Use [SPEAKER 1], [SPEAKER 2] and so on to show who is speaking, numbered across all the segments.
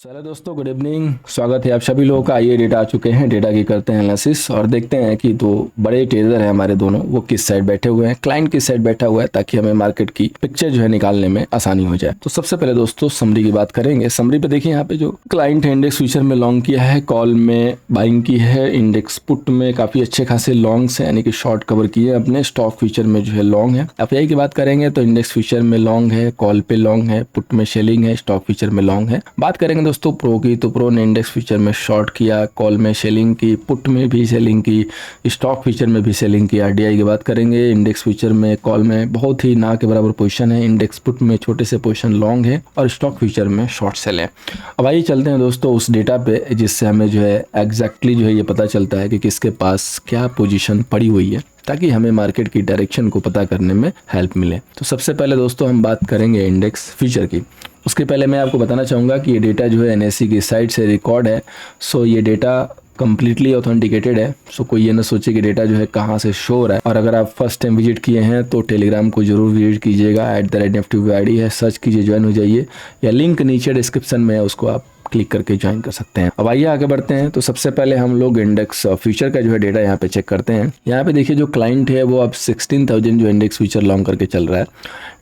[SPEAKER 1] चलो दोस्तों, good evening. स्वागत है आप सभी लोगों का। आइए, डेटा आ चुके हैं, डेटा की करते हैं एनालिसिस और देखते हैं कि दो बड़े ट्रेडर हैं हमारे दोनों, वो किस साइड बैठे हुए हैं, क्लाइंट किस साइड बैठा हुआ है, ताकि हमें मार्केट की पिक्चर जो है निकालने में आसानी हो जाए। तो सबसे पहले दोस्तों समरी की बात करेंगे। समरी पे देखिए, यहाँ पे जो क्लाइंट है इंडेक्स फ्यूचर में लॉन्ग किया है, कॉल में बाइंग की है, इंडेक्स पुट में काफी अच्छे खासे लॉन्ग्स है, यानी कि शॉर्ट कवर किए अपने। स्टॉक फ्यूचर में जो है लॉन्ग है। एफआई की बात करेंगे तो इंडेक्स फ्यूचर में लॉन्ग है, कॉल पे लॉन्ग है, पुट में सेलिंग है, स्टॉक फ्यूचर में लॉन्ग है। बात करेंगे दोस्तों प्रो की, तो प्रो ने इंडेक्स फ्यूचर में शॉर्ट किया, कॉल में सेलिंग की, पुट में भी सेलिंग की, स्टॉक फ्यूचर में भी सेलिंग किया। डीआई की बात करेंगे, इंडेक्स फ्यूचर में कॉल में बहुत ही ना के बराबर पोजीशन है, इंडेक्स पुट में छोटे से पोजीशन लॉन्ग है और स्टॉक फ्यूचर में शॉर्ट सेल है। अब आइए चलते हैं दोस्तों उस डेटा पे, जिससे हमें जो है एग्जैक्टली जो है ये पता चलता है कि किसके पास क्या पोजीशन पड़ी हुई है, ताकि हमें मार्केट की डायरेक्शन को पता करने में हेल्प मिले। तो सबसे पहले दोस्तों हम बात करेंगे इंडेक्स फ्यूचर की। उसके पहले मैं आपको बताना चाहूँगा कि ये डेटा जो है एनएससी की साइट से रिकॉर्ड है। सो ये डेटा कम्प्लीटली ऑथेंटिकेटेड है। सो कोई ये ना सोचे कि डेटा जो है कहाँ से शो हो रहा है। और अगर आप फर्स्ट टाइम विजिट किए हैं तो टेलीग्राम को जरूर विजिट कीजिएगा। @NFTVID है, सर्च कीजिए, ज्वाइन हो जाइए, या लिंक नीचे डिस्क्रिप्शन में है, उसको आप क्लिक करके ज्वाइन कर सकते हैं। अब आइए आगे बढ़ते हैं। तो सबसे पहले हम लोग इंडेक्स फ्यूचर का जो है डेटा यहाँ पे चेक करते हैं। यहाँ पे देखिए जो क्लाइंट है वो अब 16,000 जो इंडेक्स फ्यूचर लॉन्ग करके चल रहा है।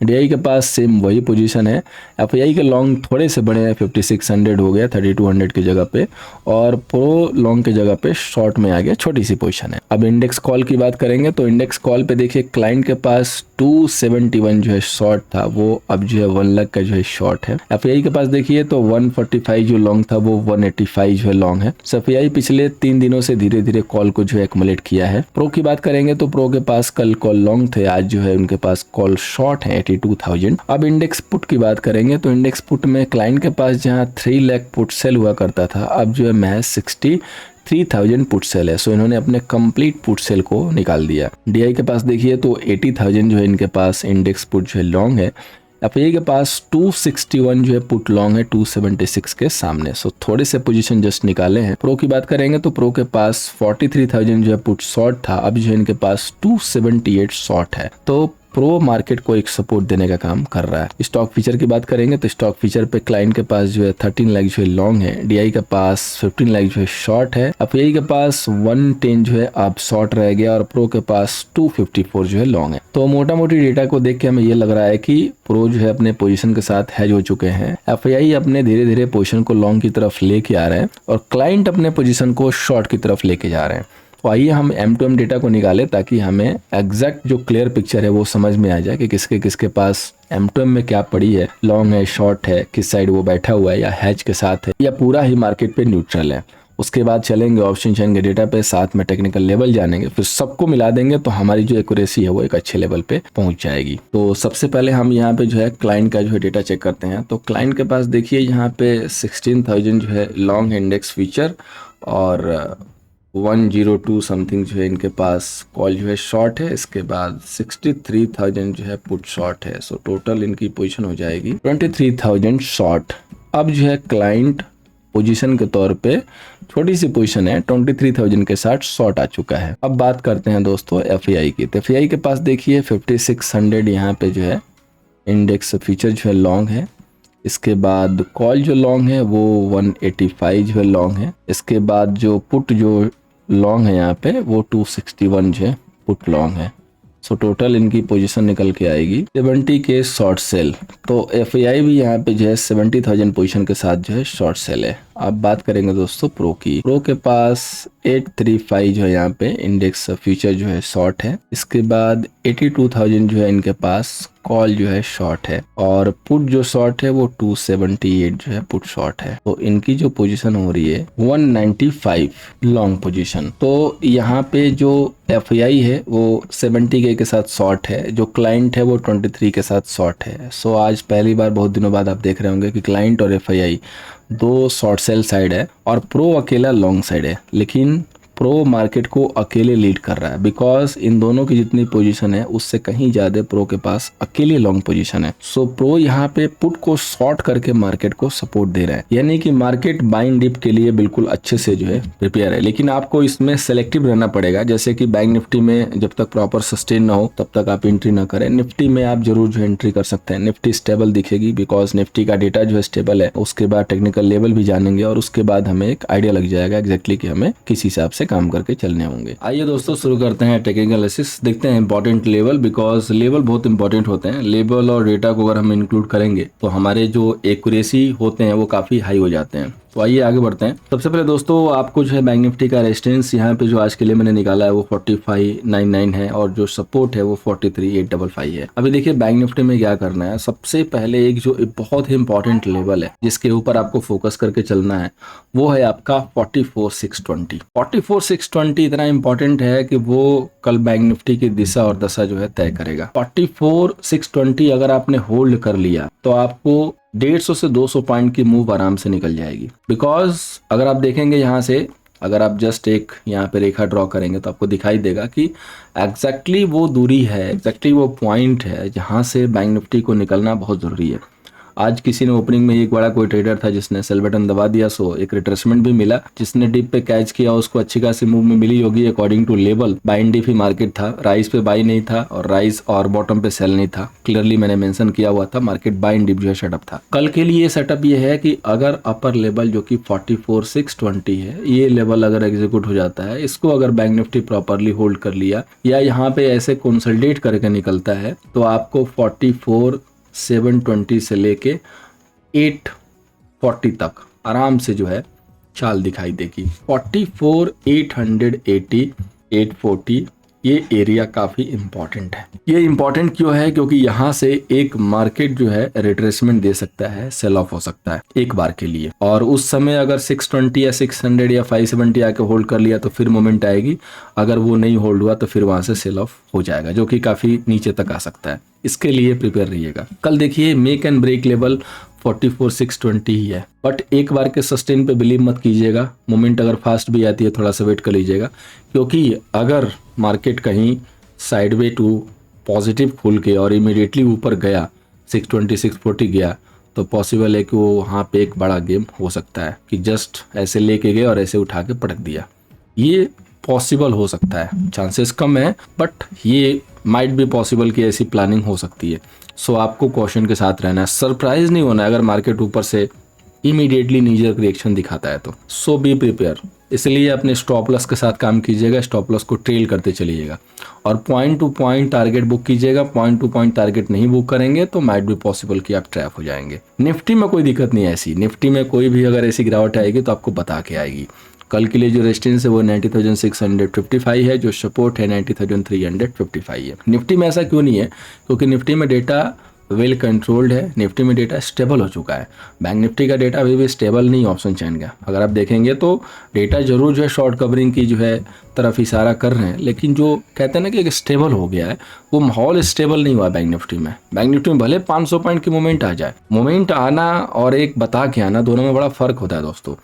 [SPEAKER 1] डीआई के पास सेम वही पोजीशन है। एफआई के लॉन्ग थोड़े से बड़े हैं, 5600 हो गया 3200 की जगह पे, और प्रो लॉन्ग की जगह पे शॉर्ट में आ गया, छोटी सी पोजीशन है। अब इंडेक्स कॉल की बात करेंगे तो इंडेक्स कॉल पे देखिए क्लाइंट के पास 271 जो है शॉर्ट था, वो अब जो है 1 लाख का जो है शॉर्ट है। एफआई के पास देखिए तो 145 जो लॉन्ग था वो 185 जो है लॉन्ग है। एफआई पिछले 3 दिनों से धीरे धीरे कॉल को जो है एक्युमुलेट किया है। प्रो की बात करेंगे तो प्रो के पास कल कॉल लॉन्ग थे, आज जो है उनके पास कॉल शॉर्ट है 82,000। अब इंडेक्स पुट की बात करेंगे तो इंडेक्स पुट में क्लाइंट के पास जहां 3 लाख पुट सेल हुआ करता था, अब जो है महज 63,000 पुट सेल है। सो इन्होंने अपने कंप्लीट पुट सेल को निकाल दिया। डीआई के पास देखिए तो 80,000 जो है इनके पास इंडेक्स पुट जो है लॉन्ग है। एफआई के पास 261 जो है पुट लॉन्ग है 276 के सामने। सो थोड़े से पोजीशन जस्ट निकाले हैं। प्रो की बात करेंगे तो प्रो के पास 43,000 जो है पुट शॉर्ट था, अब जो है इनके पास 278 शॉर्ट है। तो प्रो मार्केट को एक सपोर्ट देने का काम कर रहा है। स्टॉक फीचर की बात करेंगे तो स्टॉक फीचर पे क्लाइंट के पास जो है 13 लाख जो है लॉन्ग है, डीआई के पास 15 लाख जो है शॉर्ट है, एफआई के पास 110 जो है अब शॉर्ट रह गया, और प्रो के पास 254 जो है लॉन्ग है। तो मोटा मोटी डेटा को देख के हमें ये लग रहा है कि प्रो जो है अपने पोजीशन के साथ हैज हो चुके हैं, एफआई अपने धीरे धीरे पोजीशन को लॉन्ग की तरफ लेके आ रहे हैं, और क्लाइंट अपने पोजीशन को शॉर्ट की तरफ लेके जा रहे हैं। तो आइए हम M2M डेटा को निकालें, ताकि हमें एग्जैक्ट जो क्लियर पिक्चर है वो समझ में आ जाए कि किसके किसके पास M2M में क्या पड़ी है, लॉन्ग है, शॉर्ट है, किस साइड वो बैठा हुआ है, या हैज के साथ है, या पूरा ही मार्केट पे न्यूट्रल है। उसके बाद चलेंगे ऑप्शन चेन के डेटा पे, साथ में टेक्निकल लेवल जानेंगे, फिर सबको मिला देंगे तो हमारी जो एक्यूरेसी है वो एक अच्छे लेवल पे पहुंच जाएगी। तो सबसे पहले हम यहाँ पे जो है क्लाइंट का जो है डेटा चेक करते हैं। तो क्लाइंट के पास देखिए यहाँ पे 16,000 जो है लॉन्ग इंडेक्स फीचर, और 102 समथिंग जो है इनके पास कॉल जो है शॉर्ट है। इसके बाद 63,000 जो है पुट शॉर्ट है। सो टोटल इनकी पोजीशन हो जाएगी 23,000 शॉर्ट। अब जो है क्लाइंट पोजीशन के तौर पे छोटी सी पोजीशन है, 23,000 के साथ शॉर्ट आ चुका है। अब बात करते हैं दोस्तों एफआई की। तो एफआई के पास देखिए 5600 यहाँ पे जो है इंडेक्स फीचर जो है लॉन्ग है। इसके बाद कॉल जो लॉन्ग है वो 185 जो है लॉन्ग है। इसके बाद जो पुट जो लॉन्ग है यहाँ पे वो 261 जो है पुट लॉन्ग है। सो टोटल इनकी पोजीशन निकल के आएगी 70 के शॉर्ट सेल। तो एफआई भी यहाँ पे जो है 70,000 पोजीशन के साथ जो है शॉर्ट सेल है। अब बात करेंगे दोस्तों प्रो की। प्रो के पास 835 जो है यहाँ पे इंडेक्स फ्यूचर जो है शॉर्ट है। इसके बाद 82,000 जो है इनके पास कॉल जो है शॉर्ट है, और पुट जो शॉर्ट है वो 278 जो है पुट शॉर्ट है। तो इनकी जो पोजीशन हो रही है 195 लॉन्ग पोजीशन। तो यहाँ पे जो एफआई है वो 70 के साथ शॉर्ट है, जो क्लाइंट है वो 23 के साथ शॉर्ट है। सो आज पहली बार बहुत दिनों बाद आप देख रहे होंगे कि क्लाइंट और एफआई दो शॉर्ट सेल साइड है और प्रो अकेला लॉन्ग साइड है। लेकिन प्रो मार्केट को अकेले लीड कर रहा है, बिकॉज इन दोनों की जितनी पोजीशन है उससे कहीं ज्यादा प्रो के पास अकेले लॉन्ग पोजीशन है। सो प्रो यहाँ पे पुट को शॉर्ट करके मार्केट को सपोर्ट दे रहा है, यानी कि मार्केट बाइंग डिप के लिए बिल्कुल अच्छे से जो है प्रिपेयर है। लेकिन आपको इसमें सेलेक्टिव रहना पड़ेगा, जैसे कि बैंक निफ्टी में जब तक प्रॉपर सस्टेन ना हो तब तक आप एंट्री ना करें। निफ्टी में आप जरूर जो एंट्री कर सकते हैं, निफ्टी स्टेबल दिखेगी, बिकॉज निफ्टी का डेटा जो है स्टेबल है। उसके बाद टेक्निकल लेवल भी जानेंगे और उसके बाद हमें एक आइडिया लग जाएगा एग्जैक्टली कि हमें किस हिसाब से काम करके चलने होंगे। आइए दोस्तों शुरू करते हैं टेक्निकल एनालिसिस। देखते हैं इंपॉर्टेंट लेवल, बिकॉज लेवल बहुत इंपॉर्टेंट होते हैं। लेवल और डेटा को अगर हम इंक्लूड करेंगे तो हमारे जो एक्यूरेसी होते हैं वो काफी हाई हो जाते हैं। तो आइए आगे बढ़ते हैं। सबसे पहले दोस्तों आपको जो है बैंक निफ्टी का रेजिस्टेंस यहाँ पे जो आज के लिए मैंने निकाला है वो 4599 है और जो सपोर्ट है वो 43855 है। अभी देखिए बैंक निफ्टी में क्या करना है। सबसे पहले एक जो बहुत ही इंपॉर्टेंट लेवल है जिसके ऊपर आपको फोकस करके चलना है वो है आपका 44620। 44620 इतना इंपॉर्टेंट है कि वो कल बैंक निफ्टी की दिशा और दशा जो है तय करेगा। 44620 अगर आपने होल्ड कर लिया तो आपको 150 से 200 पॉइंट की मूव आराम से निकल जाएगी। बिकॉज अगर आप देखेंगे यहाँ से, अगर आप जस्ट एक यहाँ पे रेखा ड्रॉ करेंगे तो आपको दिखाई देगा कि एग्जैक्टली वो दूरी है, एग्जैक्टली वो पॉइंट है जहाँ से बैंक निफ्टी को निकलना बहुत ज़रूरी है। आज किसी ने ओपनिंग में एक बड़ा कोई ट्रेडर था जिसने सेल बटन दबा दिया, सो एक रिट्रेसमेंट भी मिला। जिसने डिप पे कैच किया उसको अच्छी खासी मूव में मिली होगी according to level. Buying dip ही मार्केट था, राइज पे बाई नहीं था और राइज और बॉटम पे सेल नहीं था। क्लियरली मैंने मेंशन किया हुआ था, मार्केट बाइंग डिप जो है सेटअप था। कल के लिए सेटअप ये है कि अगर अपर लेवल जो कि 44620 है, ये लेवल अगर एग्जीक्यूट हो जाता है, इसको अगर बैंक निफ्टी प्रॉपरली होल्ड कर लिया या यहाँ पे ऐसे कंसोलिडेट करके निकलता है तो आपको 44720 से लेके 840 तक आराम से जो है चाल दिखाई देगी। 44880 840 ये एरिया काफी इंपॉर्टेंट है। ये इंपॉर्टेंट क्यों है? क्योंकि यहाँ से एक मार्केट जो है रिट्रेसमेंट दे सकता है, सेल ऑफ हो सकता है एक बार के लिए, और उस समय अगर 620 या 600 या 570 आके होल्ड कर लिया तो फिर मोमेंट आएगी। अगर वो नहीं होल्ड हुआ तो फिर वहां से सेल ऑफ हो जाएगा, जो कि काफी नीचे तक आ सकता है। इसके लिए प्रिपेयर रहिएगा। कल देखिए मेक एंड ब्रेक लेवल 44620 ही है, बट एक बार के सस्टेन पे बिलीव मत कीजिएगा। मोमेंट अगर फास्ट भी आती है थोड़ा सा वेट कर लीजिएगा, क्योंकि अगर मार्केट कहीं साइडवे टू पॉजिटिव खुल के और इमीडिएटली ऊपर गया 620 640 गया तो पॉसिबल है कि वो वहाँ पे एक बड़ा गेम हो सकता है कि जस्ट ऐसे लेके गए और ऐसे उठा के पटक दिया। ये पॉसिबल हो सकता है, चांसेस कम है बट ये माइट भी पॉसिबल कि ऐसी प्लानिंग हो सकती है। सो आपको कॉशन के साथ रहना है, सरप्राइज नहीं होना है अगर मार्केट ऊपर से इमीडिएटली नीजर रिएक्शन दिखाता है तो। सो बी प्रिपेयर। इसलिए अपने स्टॉप लॉस के साथ काम कीजिएगा, स्टॉप लॉस को ट्रेल करते चलिएगा और point two point target book कीजिएगा। पॉइंट टू पॉइंट टारगेट नहीं बुक करेंगे तो माइट भी पॉसिबल कि आप ट्रैप हो जाएंगे। निफ्टी में कोई दिक्कत नहीं है ऐसी, निफ्टी में कोई भी अगर ऐसी गिरावट आएगी तो आपको बता के आएगी। कल के लिए जो रेजिस्टेंस है वो 90,655 है, जो सपोर्ट है 90,355 है। निफ्टी में ऐसा क्यों नहीं है? क्योंकि निफ्टी में डेटा वेल कंट्रोल्ड है, निफ्टी में डेटा स्टेबल हो चुका है। बैंक निफ्टी का डेटा अभी भी स्टेबल नहीं ऑप्शन चैन का। अगर आप देखेंगे तो डेटा जरूर जो है शॉर्ट कवरिंग की जो है तरफ इशारा कर रहे हैं, लेकिन जो कहते हैं ना कि एक स्टेबल हो गया है, वो माहौल स्टेबल नहीं हुआ बैंक निफ्टी में। बैंक निफ्टी में भले 500 पॉइंट की मूवमेंट आ जाए, मूवमेंट आना और एक बता के आना दोनों में बड़ा फर्क होता है दोस्तों।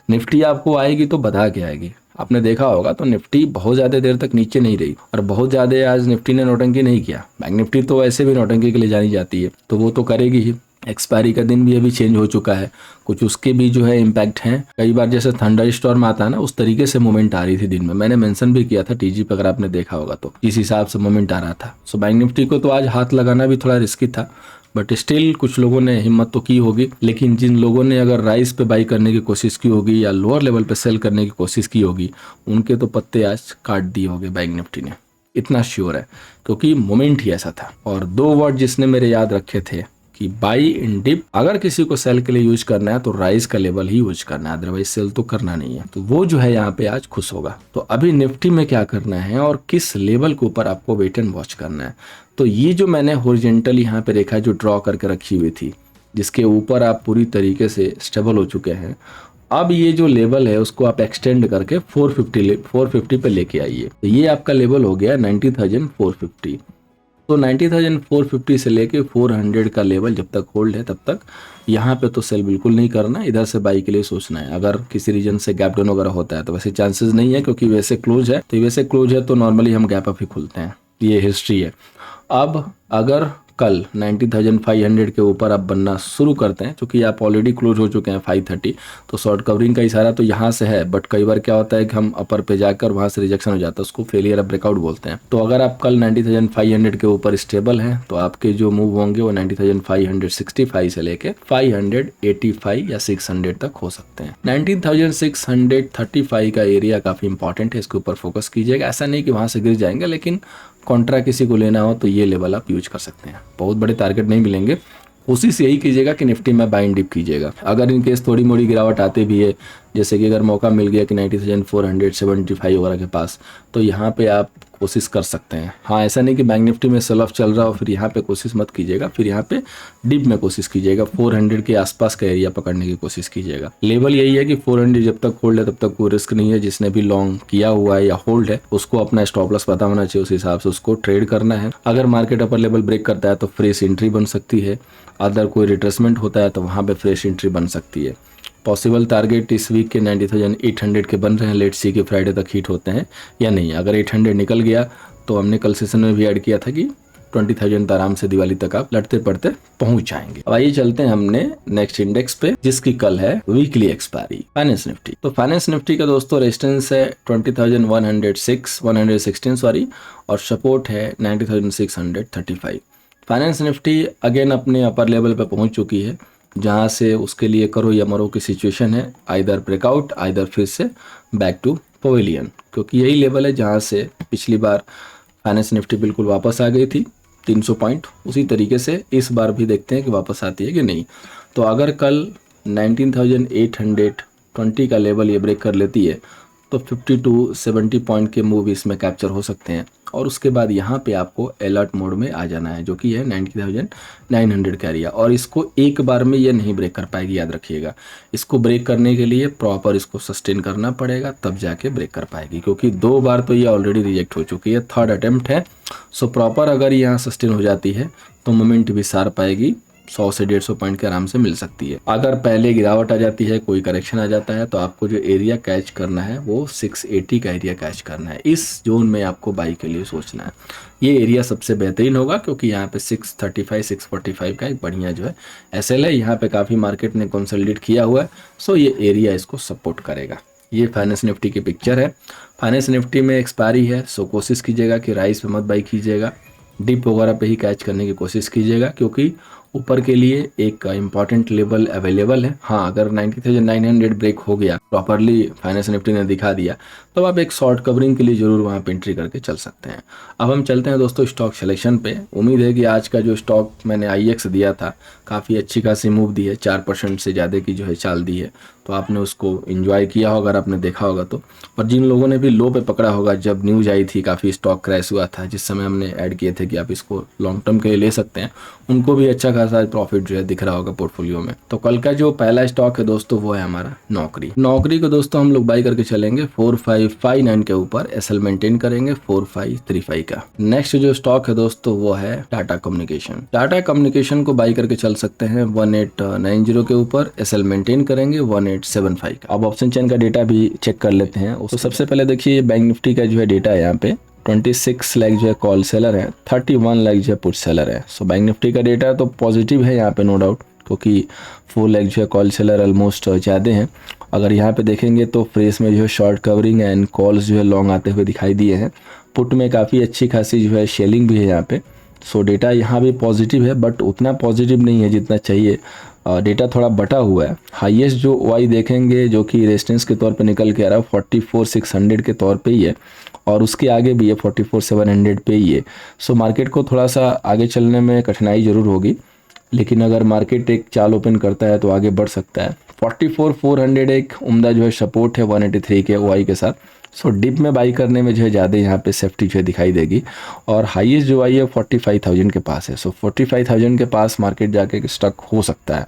[SPEAKER 1] निफ्टी आपको आएगी तो बता के आएगी। आपने देखा होगा तो निफ्टी बहुत ज़्यादा देर तक नीचे नहीं रही और बहुत ज़्यादा आज निफ्टी ने नौटंकी नहीं किया। बैंक निफ्टी तो ऐसे भी नौटंकी के लिए जानी जाती है, तो वो तो करेगी ही। एक्सपायरी का दिन भी अभी चेंज हो चुका है, कुछ उसके भी जो है इम्पैक्ट हैं। कई बार जैसे थंडर स्टॉर्म आता है ना, उस तरीके से मूवमेंट आ रही थी दिन में। मैंने मेंशन भी किया था टीजी पे, अगर आपने देखा होगा तो इस हिसाब से मूवमेंट आ रहा था। सो बैंक निफ्टी को तो आज हाथ लगाना भी थोड़ा रिस्की था, बट स्टिल कुछ लोगों ने हिम्मत तो की होगी। लेकिन जिन लोगों ने अगर राइज पे बाई करने की कोशिश की होगी या लोअर लेवल पे सेल करने की कोशिश की होगी, उनके तो पत्ते आज काट दिए होंगे बैंक निफ्टी ने, इतना श्योर है, क्योंकि मोमेंट ही ऐसा था। और दो वर्ड जिसने मेरे याद रखे थे कि बाई इन डिप, अगर किसी को सेल के लिए यूज करना है तो राइज का लेवल ही यूज करना है, अदरवाइज सेल तो करना नहीं है। तो वो जो है यहाँ पे आज खुश होगा। तो अभी निफ्टी में क्या करना है और किस लेवल के ऊपर आपको वेट एंड वॉच करना है, तो ये जो मैंने हॉरिजॉन्टल यहाँ पे रेखा जो ड्रॉ करके रखी हुई थी, जिसके ऊपर आप पूरी तरीके से स्टेबल हो चुके हैं, अब ये जो लेवल है उसको आप एक्सटेंड करके 450 पे लेके आइए। तो ये आपका लेवल हो गया 90,450। तो 90,450 से लेके 400 का लेवल जब तक होल्ड है तब तक यहाँ पे तो सेल बिल्कुल नहीं करना, इधर से बाई के लिए सोचना है। अगर किसी रीजन से गैप डाउन वगैरह होता है तो वैसे चांसेस नहीं है, क्योंकि वैसे क्लोज है, तो वैसे क्लोज है तो नॉर्मली हम गैप अप ही खुलते हैं, ये हिस्ट्री है। अब अगर कल 90,500 के ऊपर आप बनना शुरू करते हैं, क्योंकि आप ऑलरेडी क्लोज हो चुके हैं 530, तो शॉर्ट कवरिंग का इशारा तो यहाँ से है, बट कई बार क्या होता है कि हम अपर पे जाकर वहाँ से रिजेक्शन हो जाता है, उसको फेलियर ऑफ ब्रेकआउट बोलते हैं। तो अगर आप कल 90,500 के ऊपर स्टेबल हैं तो आपके जो मूव होंगे वो 90,565 से लेके 585 या 600 तक हो सकते हैं। 19,635 का एरिया काफ़ी इंपॉर्टेंट है, इसके ऊपर फोकस कीजिएगा। ऐसा नहीं कि वहाँ से गिर जाएंगे, लेकिन कॉन्ट्रा किसी को लेना हो तो ये लेवल आप यूज कर सकते हैं। बहुत बड़े टारगेट नहीं मिलेंगे, कोशिश यही कीजिएगा कि निफ्टी में बाइंग डिप कीजिएगा। अगर इन केस थोड़ी मोड़ी गिरावट आते भी है, जैसे कि अगर मौका मिल गया कि 90,475 वगैरह के पास, तो यहाँ पे आप कोशिश कर सकते हैं। हाँ, ऐसा नहीं कि बैंक निफ्टी में सेल ऑफ चल रहा हो फिर यहाँ पे कोशिश मत कीजिएगा, फिर यहाँ पे डिप में कोशिश कीजिएगा। 400 के आसपास का एरिया पकड़ने की कोशिश कीजिएगा। लेवल यही है कि 400 जब तक होल्ड है तब तक कोई रिस्क नहीं है। जिसने भी लॉन्ग किया हुआ है या होल्ड है उसको अपना स्टॉप लॉस पता होना चाहिए, उस हिसाब से उसको ट्रेड करना है। अगर मार्केट अपर लेवल ब्रेक करता है तो फ्रेश एंट्री बन सकती है, अदर कोई रिट्रेसमेंट होता है तो वहाँ पे फ्रेश एंट्री बन सकती है। पॉसिबल टारगेट इस वीक के 90,800 के बन रहे हैं। लेट्स सी कि फ्राइडे तक हिट होते हैं या नहीं। अगर 800 निकल गया तो हमने कल सेशन में भी ऐड किया था कि 20,000 आराम से दिवाली तक आप लड़ते पड़ते पहुंच जाएंगे। अब आइए चलते हैं हमने नेक्स्ट इंडेक्स पे, जिसकी कल है वीकली एक्सपायरी, फाइनेंस निफ्टी। तो फाइनेंस निफ्टी का दोस्तों रेजिस्टेंस है 20,116 सॉरी, और सपोर्ट है 90,635। फाइनेंस निफ्टी अगेन अपने अपर लेवल पे पहुंच चुकी है, जहां से उसके लिए करो या मरो की सिचुएशन है। आइदर ब्रेकआउट, आइदर फिर से बैक टू पवेलियन, क्योंकि यही लेवल है जहां से पिछली बार फाइनेंस निफ्टी बिल्कुल वापस आ गई थी 300 पॉइंट। उसी तरीके से इस बार भी देखते हैं कि वापस आती है कि नहीं। तो अगर कल 19,820 का लेवल ये ब्रेक कर लेती है तो 50 to 70 पॉइंट के मूव इसमें कैप्चर हो सकते हैं, और उसके बाद यहाँ पे आपको अलर्ट मोड में आ जाना है, जो कि है 90,900 का एरिया। और इसको एक बार में ये नहीं ब्रेक कर पाएगी, याद रखिएगा। इसको ब्रेक करने के लिए प्रॉपर इसको सस्टेन करना पड़ेगा, तब जाके ब्रेक कर पाएगी, क्योंकि 2 बार तो ये ऑलरेडी रिजेक्ट हो चुकी है, थर्ड अटेम्प्ट है। सो प्रॉपर अगर यहाँ सस्टेन हो जाती है तो मोमेंट भी सार पाएगी, 100 से 150 पॉइंट के आराम से मिल सकती है। अगर पहले गिरावट आ जाती है, कोई करेक्शन आ जाता है, तो आपको जो एरिया कैच करना है वो 680 का एरिया कैच करना है। इस जोन में आपको बाई के लिए सोचना है। ये एरिया सबसे बेहतरीन होगा, क्योंकि यहाँ पे 635 645 का एक बढ़िया जो है एसएल है। यहाँ पे काफ़ी मार्केट ने कंसोलिडेट किया हुआ है, सो ये एरिया इसको सपोर्ट करेगा। ये फाइनेंस निफ्टी की पिक्चर है। फाइनेंस निफ्टी में एक्सपायरी है, सो कोशिश कीजिएगा कि राइस पे मत बाई कीजिएगा, डिप वगैरह पे ही कैच करने की कोशिश कीजिएगा, क्योंकि ऊपर के लिए एक इंपॉर्टेंट लेवल अवेलेबल है। हाँ, अगर 90,900 ब्रेक हो गया, प्रॉपरली फाइनेंस निफ्टी ने दिखा दिया, तो आप एक शॉर्ट कवरिंग के लिए जरूर वहाँ पे एंट्री करके चल सकते हैं। अब हम चलते हैं दोस्तों स्टॉक सिलेक्शन पे। उम्मीद है कि आज का जो स्टॉक मैंने IEX दिया था, काफ़ी अच्छी खासी मूव दी है, 4% से ज़्यादा की जो है चाल दी है, तो आपने उसको एंजॉय किया होगा अगर आपने देखा होगा तो। और जिन लोगों ने भी लो पे पकड़ा होगा, जब न्यूज आई थी काफ़ी स्टॉक क्रैश हुआ था, जिस समय हमने ऐड किए थे कि आप इसको लॉन्ग टर्म के लिए ले सकते हैं, उनको भी अच्छा खासा प्रॉफिट जो है दिख रहा होगा पोर्टफोलियो में। तो कल का जो पहला स्टॉक है दोस्तों वो है हमारा नौकरी। नौकरी को दोस्तों हम लोग बाई करके चलेंगे 4559 के ऊपर, एसएल मेंटेन करेंगे 4535 का। नेक्स्ट जो स्टॉक है दोस्तों वो है टाटा कम्युनिकेशन। टाटा कम्युनिकेशन को बाई करके चल सकते हैं 1890 के ऊपर, एसएल मेंटेन करेंगे 1875 का। अब ऑप्शन चेन का डेटा भी चेक कर लेते हैं। तो सबसे पहले देखिए बैंक निफ्टी का जो है डेटा है, यहाँ पे 26 लाख जो है कॉल सेलर है, 31 लाख जो है पुट सेलर है। सो बैंक निफ्टी का डेटा तो पॉजिटिव है यहाँ पे, नो डाउट, क्योंकि 4 लाख जो है कॉल सेलर ऑलमोस्ट ज़्यादा हैं। अगर यहाँ पे देखेंगे तो फ्रेश में जो है शॉर्ट कवरिंग एंड कॉल्स जो है लॉन्ग आते हुए दिखाई दिए हैं। पुट में काफ़ी अच्छी खासी जो है शेलिंग भी है यहाँ पे। सो डेटा यहाँ भी पॉजिटिव है, बट उतना पॉजिटिव नहीं है जितना चाहिए। डेटा थोड़ा बटा हुआ है। हाईएस्ट जो वाई देखेंगे जो कि रेजिस्टेंस के तौर पे निकल के आ रहा है 44,600 के तौर पे ही है, और उसके आगे भी है 44,700 पे ही है। सो मार्केट को थोड़ा सा आगे चलने में कठिनाई ज़रूर होगी, लेकिन अगर मार्केट एक चाल ओपन करता है तो आगे बढ़ सकता है। 44,400 एक उम्दा जो है सपोर्ट है 183 के वाई के साथ। सो डिप में बाई करने में जो है ज़्यादा यहाँ पे सेफ्टी जो है दिखाई देगी। और हाईएस्ट जो आई है 45,000 के पास है। सो 45,000 के पास मार्केट जाके स्टक हो सकता है।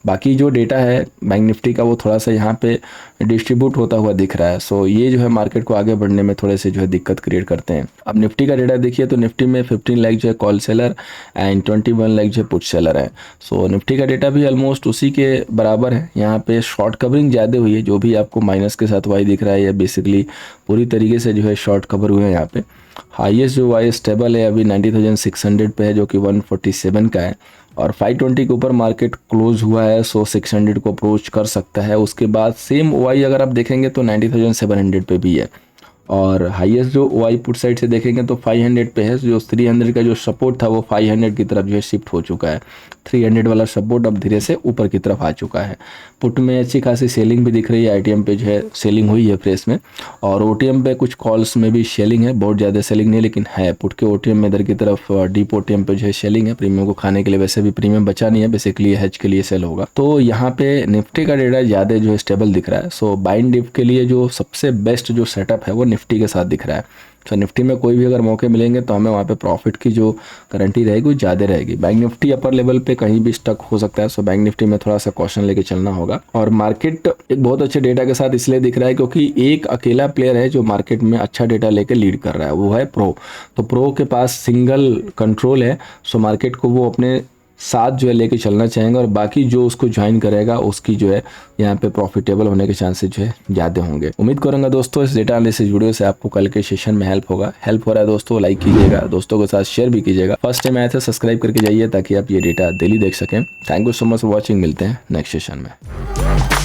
[SPEAKER 1] बाकी जो डेटा है बैंक निफ्टी का वो थोड़ा सा यहाँ पे डिस्ट्रीब्यूट होता हुआ दिख रहा है। सो ये जो है मार्केट को आगे बढ़ने में थोड़े से जो है दिक्कत क्रिएट करते हैं। अब निफ्टी का डेटा देखिए तो निफ्टी में 15 लाख जो है कॉल सेलर एंड 21 लाख जो है पुट सेलर है। सो निफ्टी का डेटा भी ऑलमोस्ट उसी के बराबर है। यहाँ पे शॉर्ट कवरिंग ज़्यादा हुई है, जो भी आपको माइनस के साथ वाई दिख रहा है, या बेसिकली पूरी तरीके से जो है शॉर्ट कवर हुए हैं यहाँ पे। हाईएस्ट जो वाई स्टेबल है अभी 90,600 पे है, जो कि 147 का है। और 520 के ऊपर मार्केट क्लोज हुआ है। सो 600 को अप्रोच कर सकता है। उसके बाद सेम वाई अगर आप देखेंगे तो 90,700 पे भी है। और हाईएस्ट जो वाई पुट साइड से देखेंगे तो 500 पे है। जो 300 का जो सपोर्ट था वो 500 की तरफ जो है शिफ्ट हो चुका है। 300 वाला सपोर्ट अब धीरे से ऊपर की तरफ आ चुका है। पुट में अच्छी खासी सेलिंग भी दिख रही है। आईटीएम पे जो है सेलिंग हुई है फ्रेश में, और ओटीएम पे कुछ कॉल्स में भी सेलिंग है। बहुत ज़्यादा सेलिंग नहीं लेकिन है। पुट के ओटीएम में इधर की तरफ डीप ओटीएम पे जो है सेलिंग है। प्रीमियम को खाने के लिए वैसे भी प्रीमियम बचा नहीं है, बेसिकली हेज के लिए सेल होगा। तो यहाँ पे निफ्टी का डेटा ज़्यादा जो है स्टेबल दिख रहा है। सो बाइंग डिप के लिए जो सबसे बेस्ट जो सेटअप है वो निफ्टी के साथ दिख रहा है। तो निफ्टी में कोई भी अगर मौके मिलेंगे तो हमें वहाँ पे प्रॉफिट की जो गारंटी रहेगी वो ज़्यादा रहेगी। बैंक निफ्टी अपर लेवल पे कहीं भी स्टक हो सकता है। सो बैंक निफ्टी में थोड़ा सा कॉशन लेके चलना होगा। और मार्केट एक बहुत अच्छे डेटा के साथ इसलिए दिख रहा है क्योंकि एक अकेला प्लेयर है जो मार्केट में अच्छा डेटा लेके लीड कर रहा है, वो है प्रो। तो प्रो के पास सिंगल कंट्रोल है। सो मार्केट को वो अपने साथ जो है लेके चलना चाहेंगे, और बाकी जो उसको ज्वाइन करेगा उसकी जो है यहाँ पे प्रॉफिटेबल होने के चांसेस जो है ज़्यादा होंगे। उम्मीद करूंगा दोस्तों इस डेटा एनालिसिस वीडियो से आपको कल के सेशन में हेल्प हो रहा है दोस्तों। लाइक कीजिएगा, दोस्तों के साथ शेयर भी कीजिएगा। फर्स्ट टाइम आए थे सब्सक्राइब करके जाइए ताकि आप ये डेटा डेली देख सकें। Thank you so much for watching. मिलते हैं नेक्स्ट सेशन में।